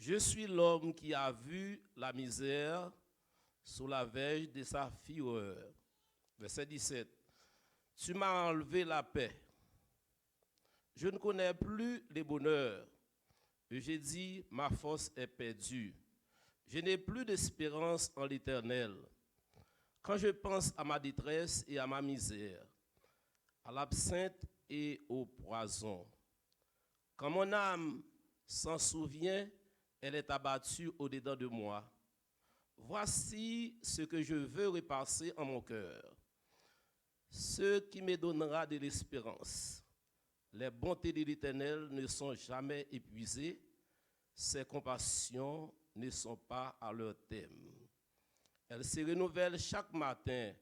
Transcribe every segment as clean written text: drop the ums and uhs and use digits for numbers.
Je suis l'homme qui a vu la misère sous la verge de sa fureur. Verset 17. Tu m'as enlevé la paix. Je ne connais plus le bonheur. Et j'ai dit, ma force est perdue. Je n'ai plus d'espérance en l'Éternel. Quand je pense à ma détresse et à ma misère, à l'absinthe et au poison, quand mon âme s'en souvient, elle est abattue au-dedans de moi. Voici ce que je veux repasser en mon cœur, ce qui me donnera de l'espérance. Les bontés de l'Éternel ne sont jamais épuisées, ses compassions ne sont pas à leur terme. Elles se renouvellent chaque matin.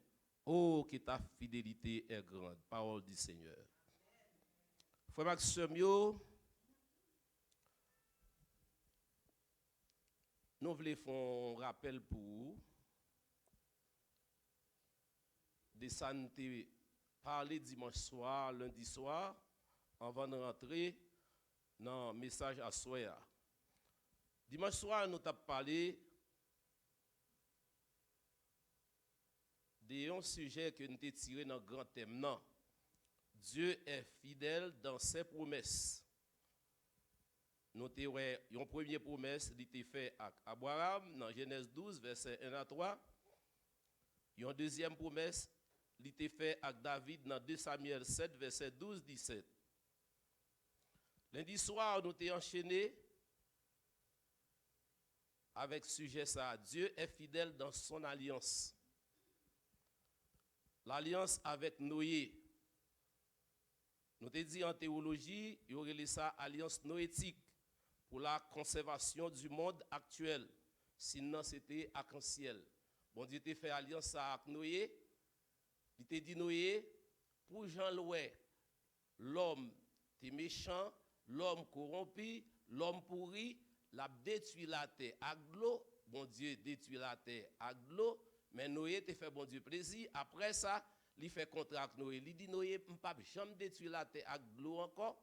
Oh, que ta fidélité est grande. Parole du Seigneur. Frère Maxime, nous voulons faire un rappel pour vous. De santé, parler dimanche soir, lundi soir, avant de rentrer dans le message à soir. Dimanche soir, nous avons parlé de un sujet que nous avons tiré dans le grand thème. Non. Dieu est fidèle dans ses promesses. Nous avons une première promesse qui a été faite à Abraham dans Genèse 12, verset 1 à 3. Une deuxième promesse qui a été faite à David dans 2 Samuel 7, verset 12-17. Lundi soir, nous avons enchaîné avec ce sujet ça. Dieu est fidèle dans son alliance. L'alliance avec Noé. Nous avons dit en théologie, il y aurait ça alliance noétique pour la conservation du monde actuel. Sinon, c'était arc-en-ciel. Bon Dieu t'a fait alliance avec Noé. Il t'a dit Noé, pour Jean Loué, l'homme est méchant, l'homme corrompu, l'homme pourri, l'a détruit la terre avec l'eau. Bon Dieu détruit la terre avec l'eau. Mais Noé t'a fait bon Dieu plaisir. Après ça, il fait contrat avec Noé. Il dit Noé, je ne peux pas jamais détruire la terre avec l'eau encore.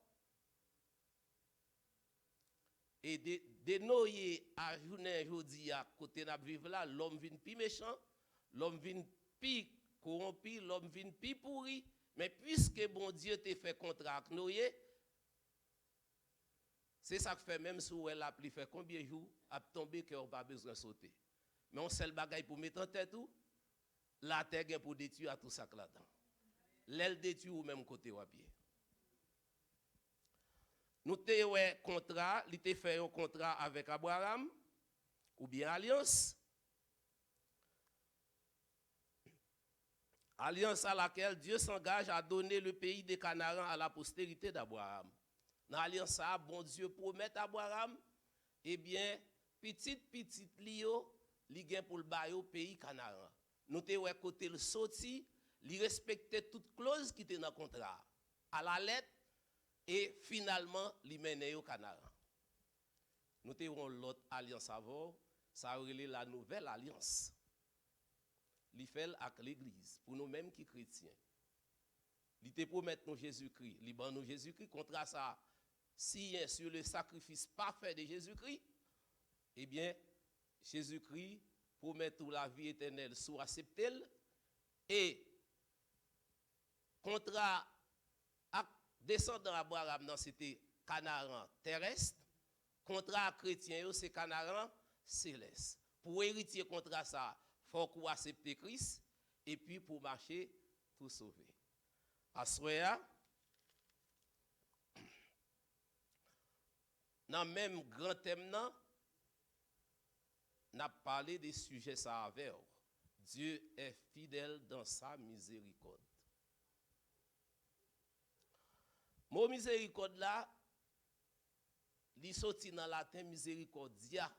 Et de Noé à journée aujourd'hui, à côté de vivre là, l'homme vient plus méchant, l'homme vient plus corrompu, l'homme vient plus pourri. Mais puisque bon Dieu t'a fait contrat avec Noé, c'est ça que fait même si elle a fait combien de jours, a tombé qu'on n'a pas besoin de sauter. Mais on seul bagaille pour mettre en tête tout, la terre pour détruire tout ça là-dedans. L'aile détruit au même côté à pied. Nous avons un contrat, il a fait un contrat avec Abraham, ou bien alliance. Alliance à laquelle Dieu s'engage à donner le pays des Canarans à la postérité d'Abraham. Dans l'alliance, bon Dieu promet à Abraham, eh bien, petit Lio, li gen pour le bail au pays Canaran. Nous avons un côté le sorti, il respectait toute clause qui était dans le contrat. À la lettre, et finalement, il mène au Canaran. Nous avons l'autre alliance avant, ça a relé la nouvelle alliance. Il fait avec l'église, pour nous-mêmes qui chrétiens. Il te promet nous Jésus-Christ, il ban nous Jésus-Christ, contre ça, si sur le sacrifice parfait de Jésus-Christ, eh bien, Jésus-Christ promet toute la vie éternelle sous accepté et contrat à descendant Abraham dans c'était Canaan terrestre, contrat chrétien c'est Canaan céleste. Pour héritier contrat ça, faut qu'on accepte Christ et puis pour marcher pour sauver. Assoya dans même grand thème nan, n'a parlé des sujets ça avec. Dieu est fidèle dans sa miséricorde. Mon miséricorde là, li sorti dans latin miséricordia,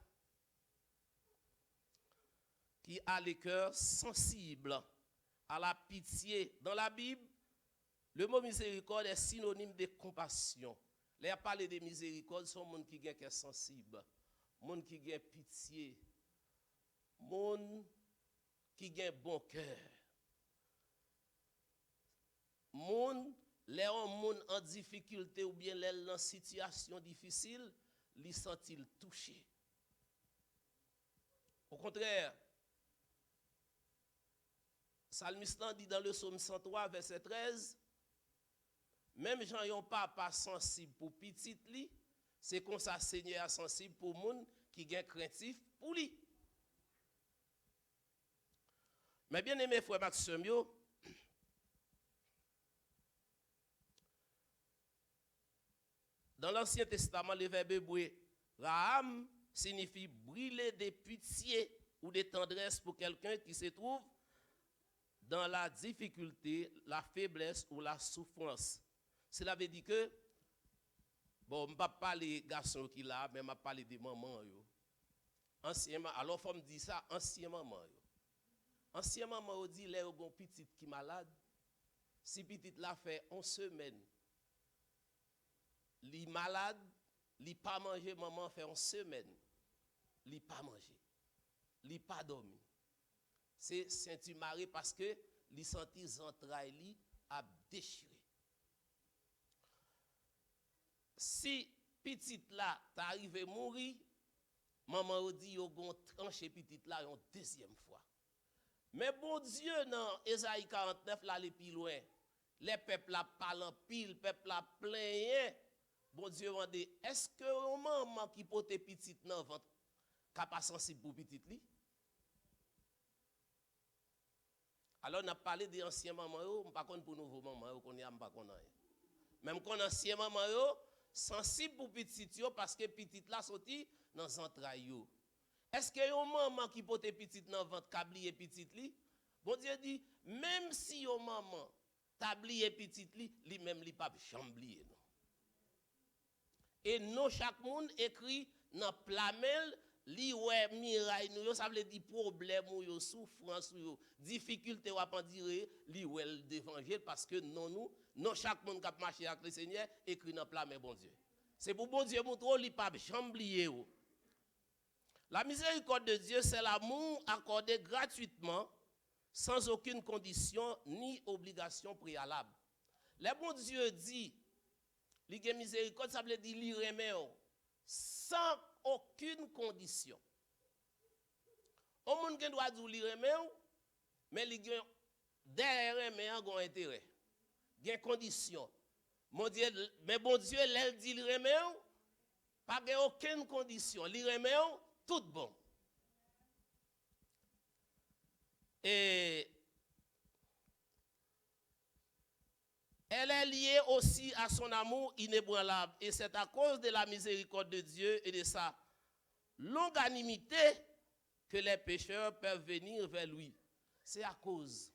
qui a le cœur sensible à la pitié. Dans la Bible, le mot miséricorde est synonyme de compassion. Là, parler de miséricorde, c'est un monde qui est sensible, monde qui a pitié, monde qui a bon cœur, monde les monde en difficulté ou bien les en situation difficile, li sent-il touché. Au contraire, Psalmiste dit dans le psaume 103, verset 13, même gens yon pas sensible pour petit li, c'est comme ça Seigneur sensible pour moun qui gen craintif pour lui. Mais bien aimé frère Maxime yo, dans l'Ancien Testament, le verbe hébreu Raham signifie brûler de pitié ou de tendresse pour quelqu'un qui se trouve dans la difficulté, la faiblesse ou la souffrance. Cela veut dire que, bon, je ne vais pas parler des garçons qui là, mais je vais parler des mamans. Anciennement, alors il faut me dire ça, ancien maman. Ancien maman, on dit, les gens petit qui malade, si petit là fait 11 semaines, li malade, li pas manger, maman fait 11 semaines, li pas manger, li pas dormir. C'est Saint-Marie parce que li senti entrailles li a déchiré. Si petite là t'arrive mourir, maman dit yo gon trancher petite là une deuxième fois. Mais bon Dieu dans Ésaïe 49 là les plus loin, les peuples là parlent pile, peuple là plein. Bon Dieu m'a dit, est-ce que un maman qui porte petite dans ventre capable sensible pour petite li? Alors on a parlé des anciens mamans yo, pas contre pour nouveau maman yo qu'on y a pas connait. Même qu'on ancien maman yo sensible pour petite yo parce que petite là sorti dans entrailles yo. Est-ce que yon maman qui porte petite dans ventre kablier petite li? Bon Dieu dit même si yon maman tablier petite li même li pas jamblier non. Et non chaque monde écrit dans plamel li ouais miraille nous ça veut dire problème ou yo souffrance ou yo difficulté ou pas dire li ouais l'évangile parce que non chaque monde qui marcher avec le Seigneur écrit dans plamel bon Dieu. C'est pour bon Dieu montrer li pas jamblier ou. La miséricorde de Dieu, c'est l'amour accordé gratuitement, sans aucune condition ni obligation préalable. Le bon Dieu dit, il a miséricorde, ça veut dire qu'il remet sans aucune condition. On ne doit dire qu'il remet, mais derrière remet un intérêt. Il y a une condition. Mais bon Dieu, il dit qu'il remet, pas aucune condition. Il remet tout bon. Et elle est liée aussi à son amour inébranlable. Et c'est à cause de la miséricorde de Dieu et de sa longanimité que les pécheurs peuvent venir vers lui. C'est à cause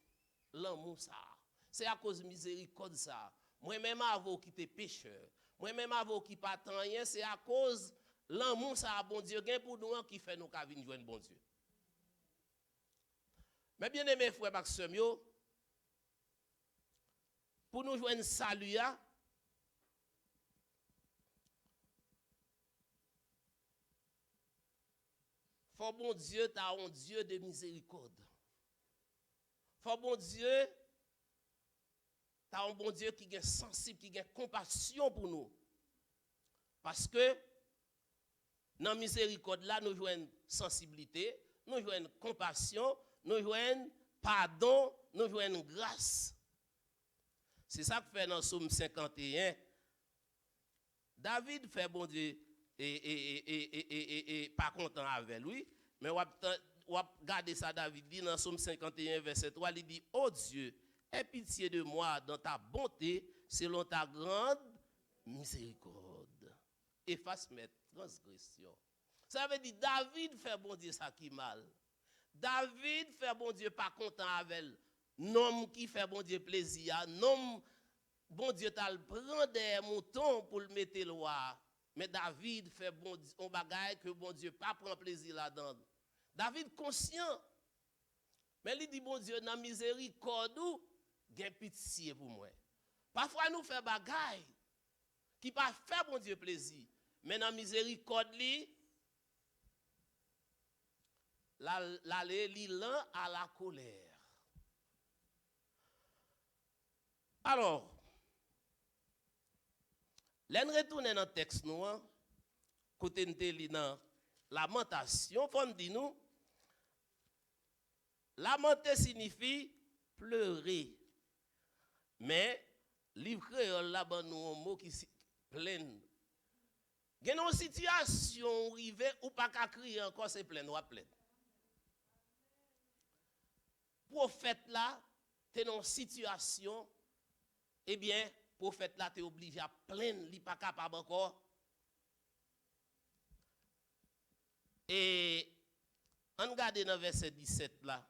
de l'amour ça. C'est à cause de la miséricorde ça. Moi-même avant qui était pécheur. Moi-même avant qui pas tant rien, c'est à cause l'amour ça bon Dieu gain pour nous qui fait nous venir joindre bon Dieu. Mais bien aimé frère Maxime yo, pour nous joindre salut ya, faut bon Dieu t'as un Dieu de miséricorde. Faut bon Dieu t'as un bon Dieu qui est sensible, qui a compassion pour nous. Parce que dans la miséricorde là, nous jouons sensibilité, nous jouons compassion, nous jouons pardon, nous jouons grâce. C'est ça que fait dans Psaume 51. David fait bon Dieu et pas content avec lui, mais on va garder ça David dit dans Psaume 51 verset 3, il dit "Oh Dieu, aie pitié de moi dans ta bonté selon ta grande miséricorde. Efface mes transgressions." Ça veut dire David fait bon Dieu ça qui mal. David fait bon Dieu pas content avec l'homme qui fait bon Dieu plaisir. Non, bon Dieu t'a le prend des moutons pour le mettre loi. Mais David fait bon Dieu, on bagaille que bon Dieu pas prend plaisir là-dedans. David conscient. Mais il dit bon Dieu dans miséricorde ou gain pitié pour moi. Parfois nous fait bagaille qui pas fait bon Dieu plaisir. Mais dans miséricorde li l'an à la colère. Alors, l'en retourne dans le texte nous, côté nous li dans lamentation, faut dire nous lamenter signifie pleurer. Mais, livre créole là, ben, nous un mot qui plein. Il y a une situation arrivée ou pas qu'à crier encore, c'est plein, ou plein. Prophète là, tu es dans une situation, eh bien, prophète là, tu es obligé à plaindre, il n'est pas capable encore. Et on regarde dans verset 17 là.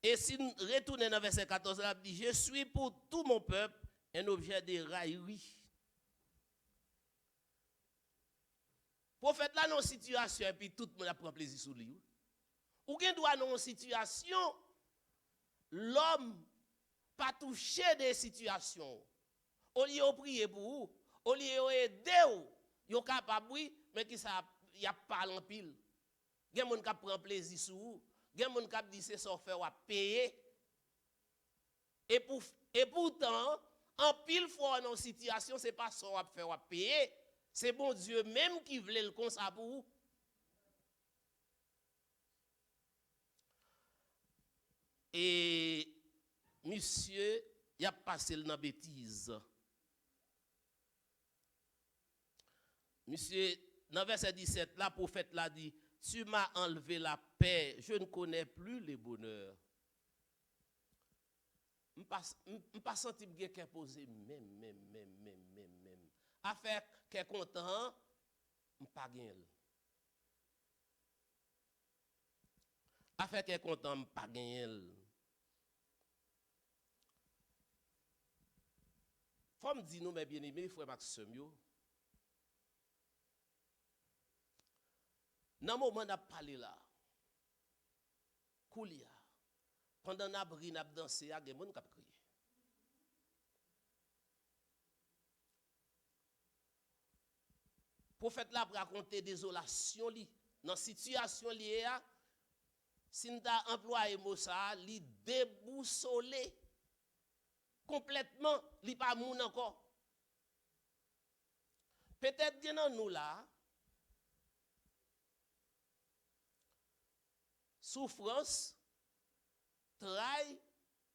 Et si nous retournons dans verset 14 là, dit, je suis pour tout mon peuple un objet de raillerie. Prophète là, dans une situation, et puis tout le monde prend plaisir sur lui. Ou bien doit dans une situation, l'homme pas toucher des situations. Au lieu de prier pour vous, au lieu d'aider vous, vous êtes capable, oui, mais qui ça, il y a pas en pile. Il y a des gens qui prennent plaisir sur vous. Il y a des gens qui disent c'est ça faire à payer. Et pourtant, en pile fois dans une situation, ce n'est pas ça faire à payer. C'est bon Dieu même qui voulait le comme ça pour vous. Et monsieur, il a passé dans la bêtise. Monsieur, dans verset 17, la prophète l'a dit, tu m'as enlevé la paix, je ne connais plus le bonheur. Je ne pas senti quelqu'un poser même. Affaire qui est content, je ne pas gagner. Affaire qui est content, je ne pas gagner. Faut me dire nous mes bien-aimés, frère Maxime, dans le moment où on a parlé là, Koulia, pendant qu'on a bri, on a dansé, il y a des gens qui ont crié. Le prophète là raconter désolation dans la situation liée à si nous avons employé mot ça, li déboussolé complètement, li pas moun encore. Peut-être que dans nous là, souffrance, travail,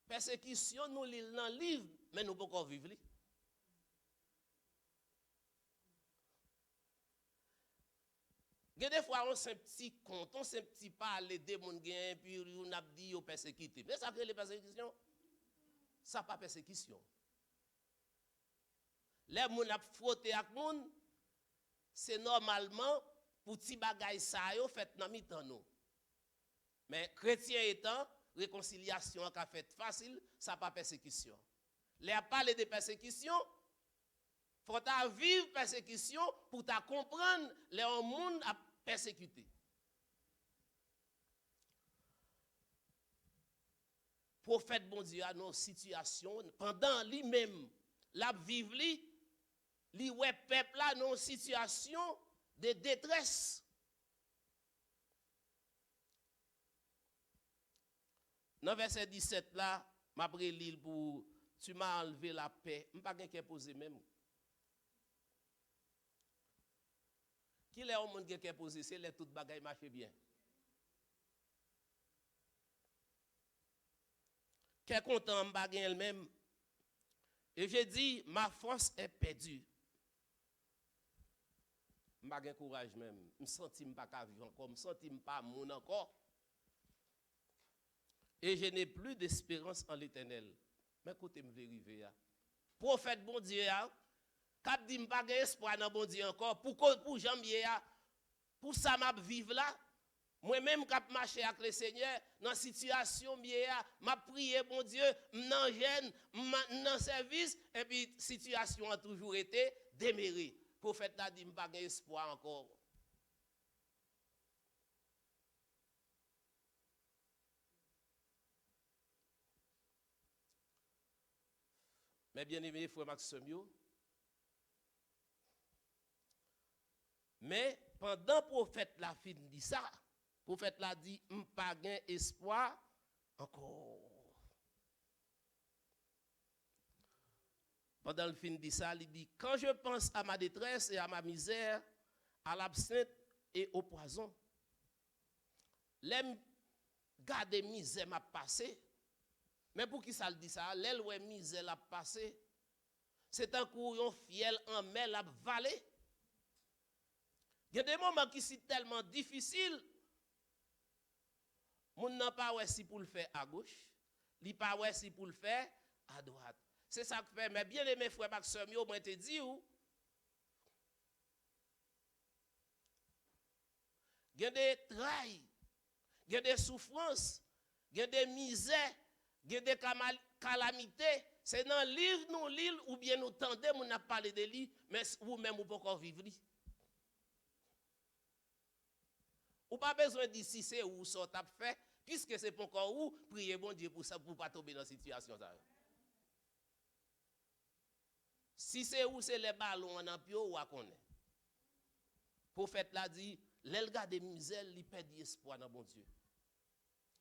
persécution, nous lisons dans le livre, mais nous ne pouvons pas vivre. Des fois, on s'est un petit compte, on s'est un petit parler des gens qui puis on a dit aux persécutés. Mais ça fait les persécutions. Ça pas persécution. Les gens qui frotté avec les gens, c'est normalement pour petit bagay ça yo fait dans mi-temps nous. Mais chrétien étant, réconciliation qu'a fait facile, ça pas persécution. Les a parlé de persécution, faut ta vivre persécution pour ta comprendre les monde a persécuté. Prophète bon Dieu a nos situations pendant lui-même la vivre li ouais peuple là nos situations de détresse. Dans verset 17 là, m'a pris l'île pour tu m'as enlevé la paix, m'pas quelqu'un posé même. Qui est au monde qui est posé, c'est les tout bagaille marche bien. Qui est content m'pas elle-même. Et j'ai dit ma force est perdue. M'pas gen courage même, me senti m'pas ka vivre encore, me senti m'pas mon encore. Et je n'ai plus d'espérance en l'Éternel. Mais écoutez, me vérifier. Prophète bon Dieu, cap dit m'pas gen espoir dans bon Dieu encore. Pour jambier, pour ça m'a vivre là. Moi-même cap marcher avec le Seigneur dans situation m'a prié bon Dieu, m'nan gêne, m'nan service et puis situation a toujours été démérée. Prophète là dit m'pas gen espoir encore. Mais bien aimé frère Maxime, mais pendant prophète la fin dit ça, prophète la dit m'pas gen espoir encore. Pendant le fin dit ça, il dit quand je pense à ma détresse et à ma misère, à l'absinthe et au poison, l'aime garder misère m'a passé. Mais pour qui ça le dit ça? L'aile ouais misère l'a passé. C'est un coup yon fiel en mer l'a valé. Il y a des moments qui sont tellement difficiles. Moun nan pas ouais si pour le faire à gauche, li pas ouais si pour le faire à droite. C'est ça que fait mais bien aimé frère Maxime yo moi te dit ou il y a des trailles, il y a des souffrances, il y a des misères, il y a des calamités. C'est dans le livre nous lire ou bien nous tendez, nous n'a parlé de lui, mais vous-même vous ne pouvez pas vivre. Ou pas besoin d'ici c'est où ça t'a fait, puisque c'est pas encore où, priez bon Dieu pour ça, pour ne pas tomber dans cette situation. Si c'est où c'est les ballons en pio ou à connaître. Prophète l'a dit, l'elga de misère, il perd espoir dans bon Dieu.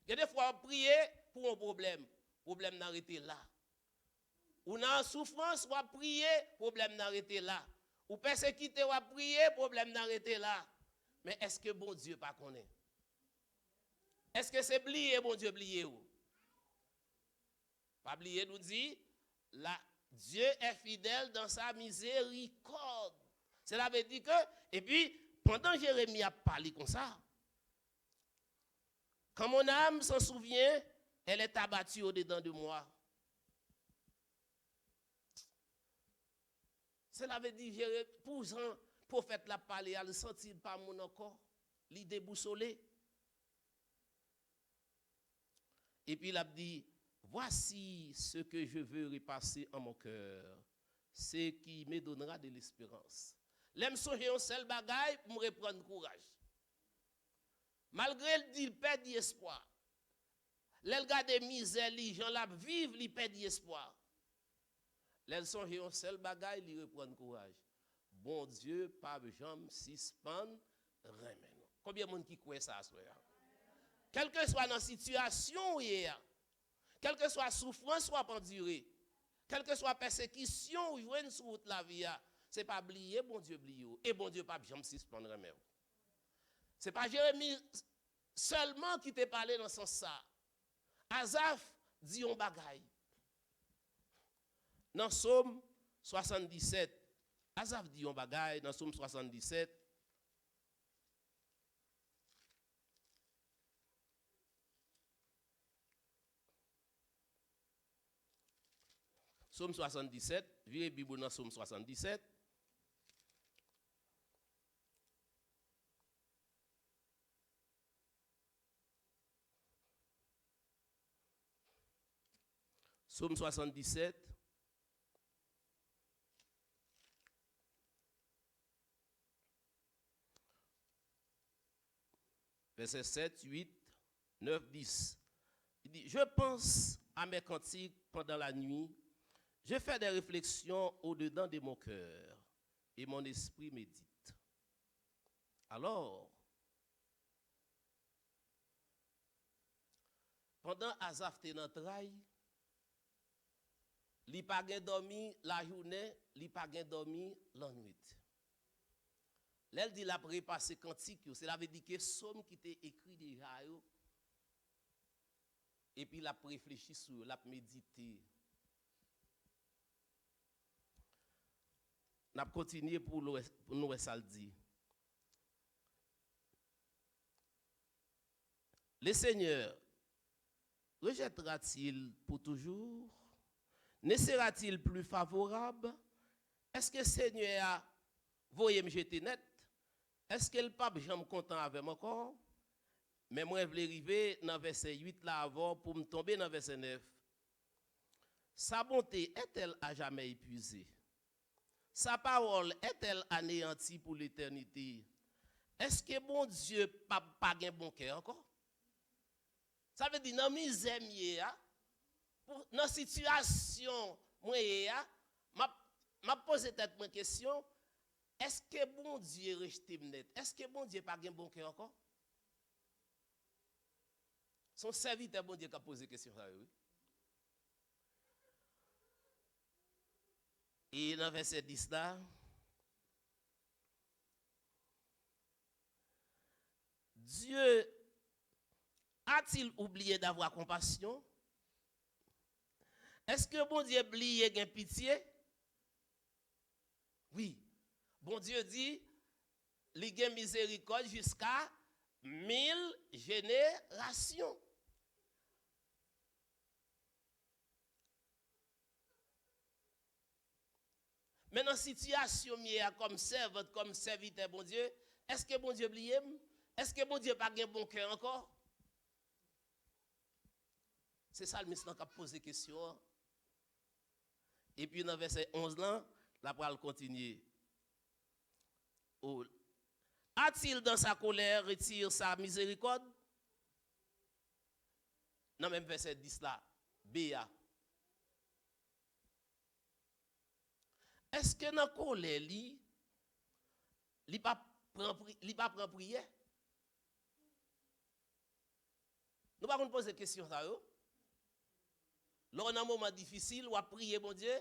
Il y a des fois, prier pour un problème n'arrêter là. Ou dans souffrance, ou prier, problème n'arrêter là. Ou persécuter, ou prier, problème n'arrêter là. Mais est-ce que bon Dieu pas connaît? Est-ce que c'est oublié, bon Dieu oublié ou? Pas oublier nous dit, Dieu est fidèle dans sa miséricorde. Cela veut dire que, et puis, pendant Jérémie a parlé comme ça, quand mon âme s'en souvient, elle est abattue au-dedans de moi. Cela veut dire, pour Jean, prophète l'a parlé, elle ne sentit pas mon encore, il déboussolé. Et puis il a dit, voici ce que je veux repasser en mon cœur, ce qui me donnera de l'espérance. L'aime songer un seul bagaille pour me reprendre courage. Malgré le dit, il perd espoir. L'aile garde misère, les gens là vivent, ils perdent espoir. L'aile songer un seul bagaille, il reprend courage. Bon Dieu, pas jamais suspendre, remède. Combien de monde qui croit ça, soeur? Quelle que soit la situation, quelle que soit la souffrance, soit endurée, quelle que soit la persécution, ou joindre sur la vie, c'est pas oublier, bon Dieu oublier. Et bon Dieu, pas jamais suspendre, remède. C'est pas Jérémie seulement qui t'a parlé dans ce sens ça. Asaph dit un bagaille. Dans Psaume 77, Asaph dit un bagaille dans Psaume 77. Psaume 77, virez Bible dans Psaume 77. Psaume 77. Verset 7, 8, 9, 10. Il dit, je pense à mes cantiques pendant la nuit. Je fais des réflexions au-dedans de mon cœur et mon esprit médite. Alors, pendant Asaph te dans trail, li pa gen dormi la journée, li pa gen dormi la nuit. L'elle dit la prépassé cantique, cela veut dire que somme qui était écrit déjà et puis la réfléchi sur, la médité. N'a continué pour nous ça le dit. Le Seigneur rejettera-t-il pour toujours? Ne sera-t-il plus favorable? Est-ce que le Seigneur a voyé me jeter net? Est-ce que le pape j'aime content avec moi encore? Mais moi je voulais arriver dans verset 8 là avant pour me tomber dans verset 9. Sa bonté est-elle à jamais épuisée? Sa parole est-elle anéantie pour l'éternité? Est-ce que bon Dieu pas un bon cœur encore? Ça veut dire dans misère dans la situation moi m'a posé tête une question, est-ce que bon Dieu reste net? Est-ce que bon Dieu pas un bon cœur encore? Son serviteur bon Dieu qui a posé question ça oui. Et dans verset 10 là, Dieu a-t-il oublié d'avoir compassion? Est-ce que bon Dieu oublié de pitié? Oui. Bon Dieu dit, il a miséricorde jusqu'à 1000 générations. Mais dans la situation comme servante, comme serviteur, bon Dieu, est-ce que bon Dieu oublié? Est-ce que bon Dieu n'a pas un bon cœur encore? C'est ça le ministre qui a posé la question. Et puis dans le verset 11 là, la parole continue. Oh. A-t-il dans sa colère retiré sa miséricorde? Dans le même verset 10 là, Béa. Est-ce que dans la colère, il ne pas prendre prière? Nous ne pouvons pas poser question ça. Lors d'un moment difficile, on a prié, bon Dieu.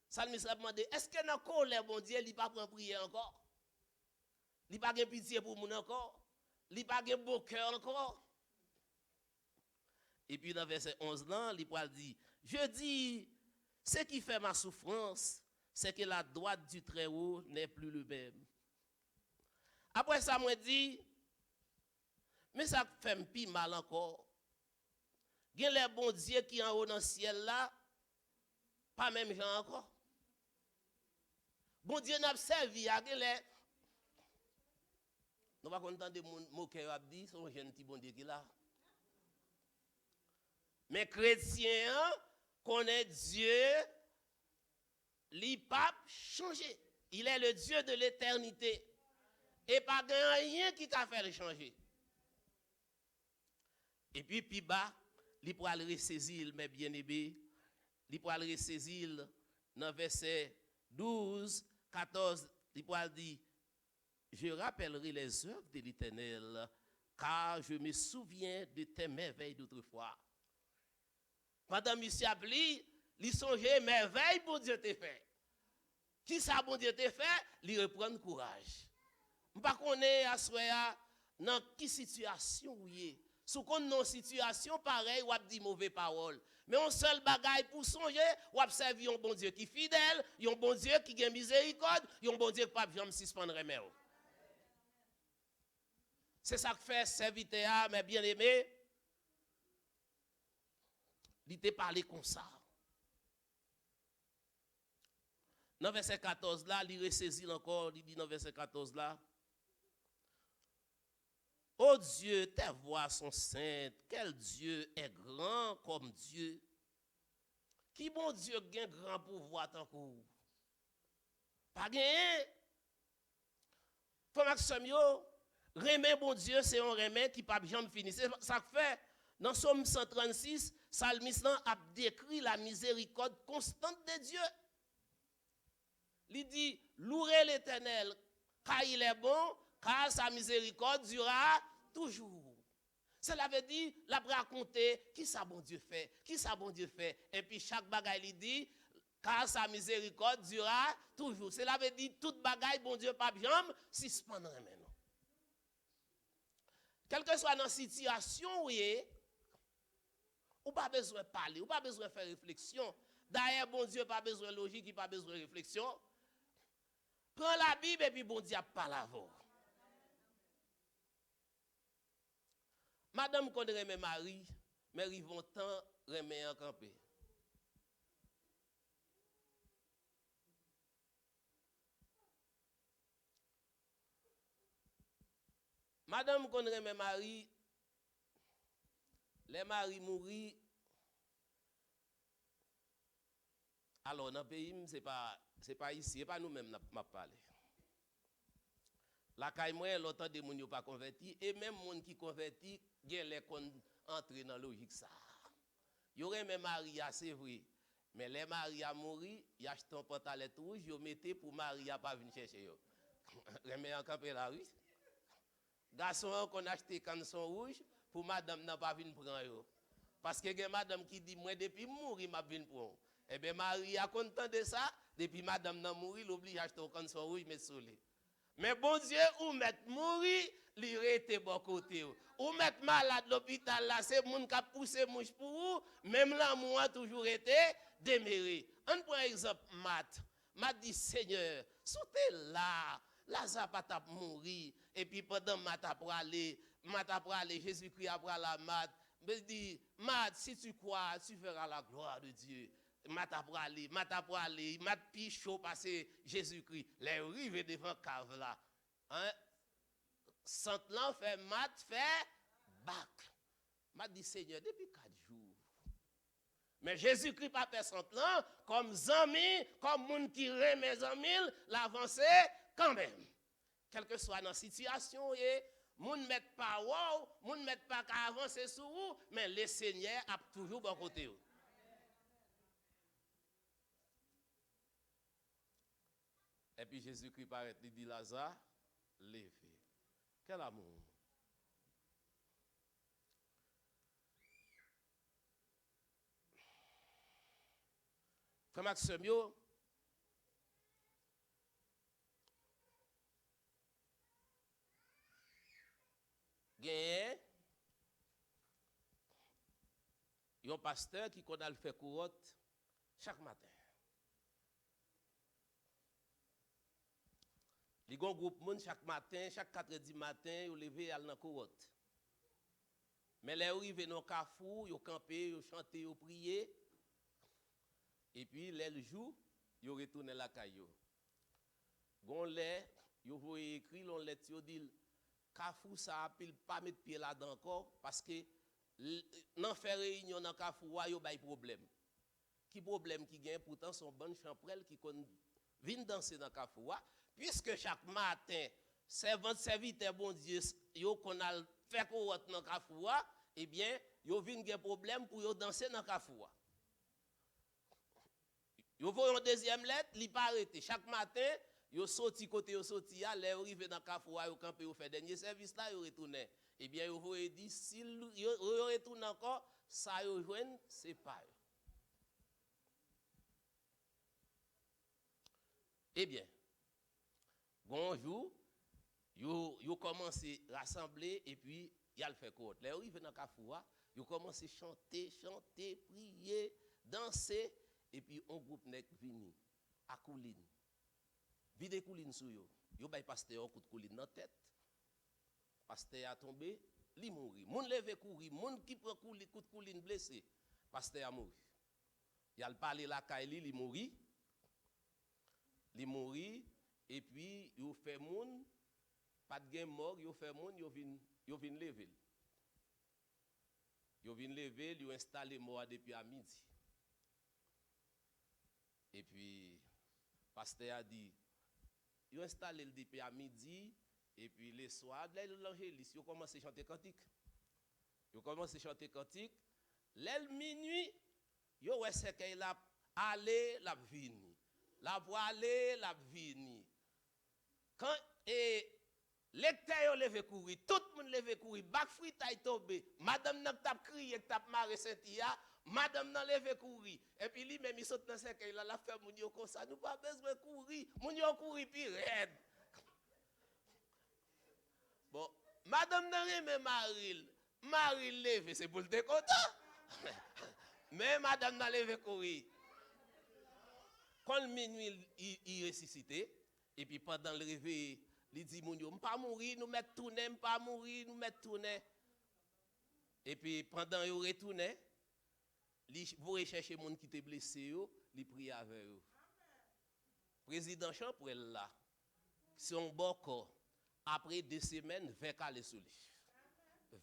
Ça me a demandé, est-ce que dans la colère, bon Dieu, il ne pas prendre prière encore? Il n'a pas de pitié pour nous encore? Il n'a pas de bon cœur encore? Et puis dans verset 11, il dit, je dis, ce qui fait ma souffrance, c'est que la droite du Très-Haut n'est plus le même. Après ça, moi dit, mais ça fait un peu mal encore. Il y a les bons dieux qui en haut dans le ciel là, pas même gens encore. Bon Dieu n'a servi, il y a les. Nous ne pouvons pas entendre mon cœur a dit, son jeune petit bon Dieu qui est là. Mais chrétiens connaissent Dieu, il pas changé. Il est le Dieu de l'éternité. Et pas rien qui t'a fait le changer. Et puis bas, il pourra le ressaisir, mes bien-aimés. Il pourra le ressaisir dans verset 12, 14. Il pourra dire, je rappellerai les œuvres de l'Éternel, car je me souviens de tes merveilles d'autrefois. Pendant que M. Abli, il songeait merveilles pour Dieu te fait. Qui ça bon Dieu te fait? Il reprend courage. Je ne sais pas à soi dans quelle situation vous êtes. Si vous êtes dans une situation pareille, vous avez dit mauvaises paroles. Mais un seul bagaille pour songer, vous observez un bon Dieu qui est fidèle, un bon Dieu qui a miséricorde, un bon Dieu qui ne peut pas suspendre les mains. C'est ça que fait serviteur, mes bien-aimés. Il te parlé comme ça. Dans verset 14 là, il ressaisit encore, il dit dans verset 14 là, oh Dieu, tes voix sont saintes, quel Dieu est grand comme Dieu. Qui bon Dieu a un grand pouvoir tant que vous? Pas gagné. Frère Maxime, remet bon Dieu, c'est un remet qui pas jamais fini. C'est ça que fait. Dans Somme 136, Salmiste a décrit la miséricorde constante de Dieu. Il dit, louez l'Éternel, car il est bon, car sa miséricorde durera toujours. Cela veut dire, la raconter qui ça bon Dieu fait, qui ça bon Dieu fait. Et puis chaque bagaille il dit, car sa miséricorde durera toujours. Cela veut dire, toute bagaille bon Dieu pas jamais suspendre maintenant. Quelle que soit dans la situation où il est, ou pas besoin de parler, ou pas besoin de faire réflexion. D'ailleurs, bon Dieu pas besoin de logique, il pas besoin de réflexion. Prends la Bible et puis bon Dieu parle avant. Madame qu'on remet Marie, mais ils vont tant remet en campé. Madame qu'on remet Marie, les maris mourir. Alors dans le pays, c'est pas ici, c'est pas nous-mêmes qui parlé. La caille moi l'autant de moun yo pas converti et même moun qui converti, gen les kon entrer dans logique ça. Yo remet Maria, c'est vrai. Mais les Maria mourir, y achète un pantalon rouge, yo mettez pour Maria pas venir chercher yo. Remet en camper la rue. Garçon qu'on acheté canson rouge pour madame n'a pas venir prendre yo. Parce que gen madame qui dit moi depuis mourir m'a venir prendre. Eh bien Maria content de ça, depuis madame n'a mourir, l'oblige acheter un canson rouge mais solé. Mais bon Dieu, ou mettre mourir, li rete bon côté. Ou mettre malade l'hôpital là, c'est moun qui a poussé mouche pour vous, même là, moi toujours été déméré. On prend exemple Matt. Matt dit Seigneur, sous t'es là, Lazare pas t'a mourir et puis pendant Matt a aller, Jésus-Christ a pris la Matt. Me dit Matt, si tu crois, tu verras la gloire de Dieu. Matt pi chaud parce que Jésus-Christ les rive devant cave là. Hein? Santlan fait mat fait bac. M'a dit Seigneur depuis 4 jours. Mais Jésus-Christ pas fait Santlan comme zami, comme moun qui remet mes amis, l'avancer quand même. Quelle que soit la situation moun met pas wow, moun met pas qu'à avancer sur vous, mais le Seigneur a toujours bon côté. Et puis Jésus-Christ paraît, il dit Lazare, lève. Quel amour. Frère Maxime, gagne un pasteur qui connaît le faire courotte chaque matin. Il y a un groupe monde chaque matin, chaque 4h du matin, ils levé à la courotte. Mais les arrivés dans le carrefour, ils campé, ils chanté, ils prié. Et puis les jours, ils retournent à la caillou. Gon les, ils voient écrit l'on lettre, ils dit carrefour ça appelle pas mettre pied là-dedans encore parce que dans faire réunion dans carrefour, il y a problème. Qui problème qui gagne pourtant son bonne champrelle qui viennent danser dans carrefour. Puisque chaque matin, serviteur bon Dieu, yo qu'on a fait qu'on dans Kafoua, eh bien, yo vinn gen problème pour yo danser dans Kafoua. Yo voyons deuxième lettre, li pas arrêté. Chaque matin, yo sorti côté yo sorti à l'air arrivé dans Kafoua, yo campé yo fait dernier service là, yo retourné. Eh bien, yo voyez dit si yo retourne encore, ça yo joine, c'est pas. Eh bien, bonjour, yo commencé à rassembler et puis il a le fait quoi. Là, il vient dans Kafoua, yo commencé à chanter, prier, danser et puis un groupe nek vini à Kouline. Vide Kouline sou yo. Yo bay pasteur un coup de Kouline dans tête. Pasteur a tombé, li mouri. Moun leve courir, moun qui prend coup de Kouline blessé. Pasteur a mouri. Il a parlé la kaili, li mouri. Li mouri. Et puis, yo fait moun, pas de gain mort, yo fait moun, yo vin lever. Yo vin lever, yo installé mort depuis à midi. Et puis, pasteur a dit, yo installé depuis à midi, et puis le soir, l'angéliste, yo commencé à chanter cantique. Yo commencé à chanter cantique. L'aile minuit, yo ouais c'est qu'il a allé, la vini. La voix aller, la vini. Quand lecteur levé courir, tout le monde levé courir, bac fruit taille tombé, madame n'a t'a crié, t'a maré Saint-Ia, madame n'a levé courir. Et puis lui même il saute dans cercueil là, la fait moun yo comme ça, nous pas besoin courir, moun yo courir puis raide. Bon, madame n'a rien Maril levé, c'est pour te content. Mais madame n'a levé courir. Quand le minuit il ressuscité et puis pendant le réveil, il dit moun yo m'pas mourir, nous mettre tourner, m'pas mourir, nous mettre tourner. Et puis pendant yo retourner, li vous rechercher moun qui était blessé yo, li prier avec eux. Président Champrel là, son bon corps après 2 semaines vers caler sous lui.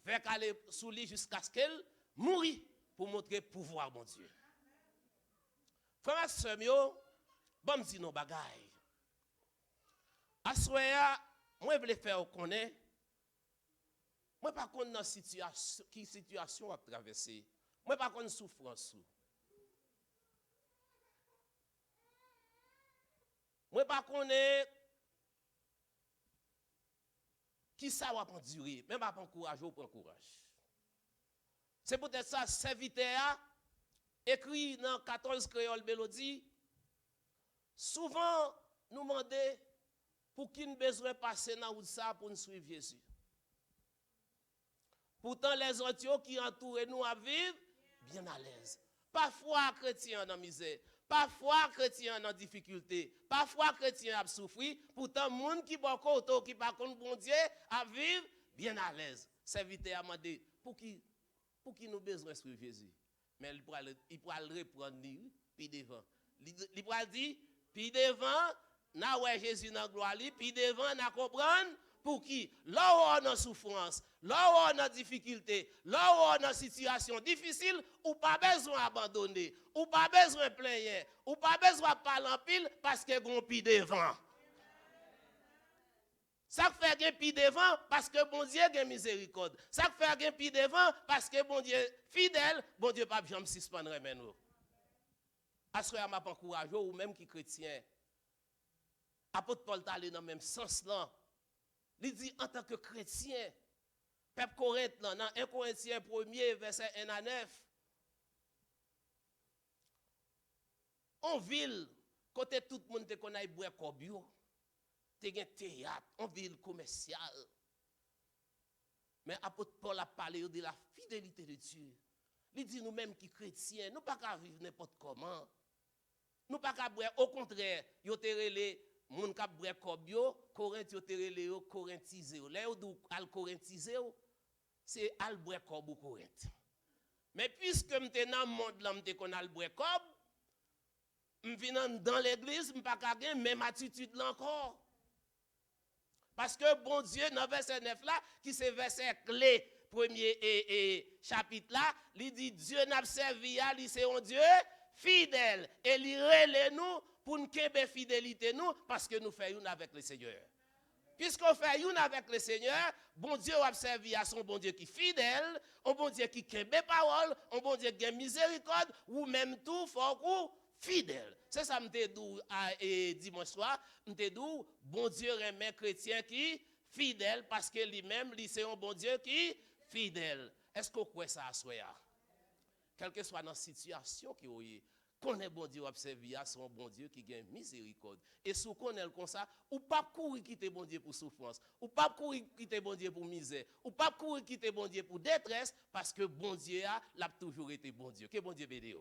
Vers caler sous lui jusqu'à ce qu'elle mourit pour montrer pouvoir mon Dieu. Frère sœur yo, bon me dit non bagay. Assoya, moi je veux faire connaître. Moi pas connait dans situation à traverser. Moi pas connait souffrance. Moi pas connait qui ça va endurer, même pas prendre courage ou prendre courage. C'est peut-être ça serviteur écrit dans 14 créole mélodie. Souvent nous demander pour qui nous besoin passer dans route ça pour nous suivre Jésus. Pourtant, les autres qui entourent nous à vivre bien à l'aise. Parfois, chrétiens dans misère. Parfois, chrétiens dans difficulté. Parfois, chrétiens à souffrir. Pourtant, monde qui bon côté, qui par contre bon Dieu, à vivre bien à l'aise. Serviteur a demandé, pour qui nous besoin suivre Jésus? Mais il pourra le reprendre, puis devant. Il pourra dire, puis devant, na ouais Jésus dans gloire, puis devant, na comprendre, pour qui? Là où on a souffrance, là où on a difficulté, là où on a situation difficile, ou pas besoin d'abandonner, ou pas besoin de plaindre, ou pas besoin de parler en pile, parce que gon pi devant. Ça fait un pi devant, parce que bon Dieu a miséricorde. Ça fait un pi devant, parce que bon Dieu fidèle, bon Dieu pas jamais suspendre nous. Parce que m'a encouragé, ou même qui chrétien, apôtre Paul t'a allé dans le même sens là. Il dit en tant que chrétien, peuple Corinthe, dans 1 Corinthiens 1er, verset 1 à 9, en ville, côté tout le monde te connaît boire corbio, te gen théâtre, en ville commerciale. Mais apôtre Paul a parlé de la fidélité de Dieu. Il dit nous-mêmes qui chrétiens, nous pas qu'à vivre n'importe comment. Nous pas qu'à boire, au contraire, yo te relé moun k'ap boire corbio, Corinthe yo te relé yo corinthisé. Là yo dou al corinthisé, c'est al boire corbo Corinthe. Mais puisque m'te dans monde là m'te kon al boire corb, m'vinan dans l'église, m'pas ka gen même attitude là encore. Parce que bon Dieu, dans verset 9 là, qui c'est verset clé, premier et chapitre là, il dit Dieu n'a servi à lui, c'est un Dieu fidèle. Et il relève nous pour nous kembe fidélité nous, parce que nous faisons avec le Seigneur. Puisqu'on fait une avec le Seigneur, bon Dieu a servi à son bon Dieu qui est fidèle, un bon Dieu qui kembe parole, un bon Dieu qui a miséricorde, ou même tout, faut fidèle. C'est ça que je dis dimanche soir, je dis, bon Dieu remet un chrétien qui fidèle parce que lui-même, c'est un bon Dieu qui est fidèle. Est-ce qu'on croit ça à soi? Quelle que soit la situation qui est, qu'on est bon Dieu observé, c'est un bon Dieu qui a miséricorde. Et si on est comme ça, ou pas courir quitter bon Dieu pour souffrance, ou pas courir quitter bon Dieu pour misère, ou pas courir quitter bon Dieu pour détresse, parce que bon Dieu l'a toujours été bon Dieu. Que bon Dieu bénisse.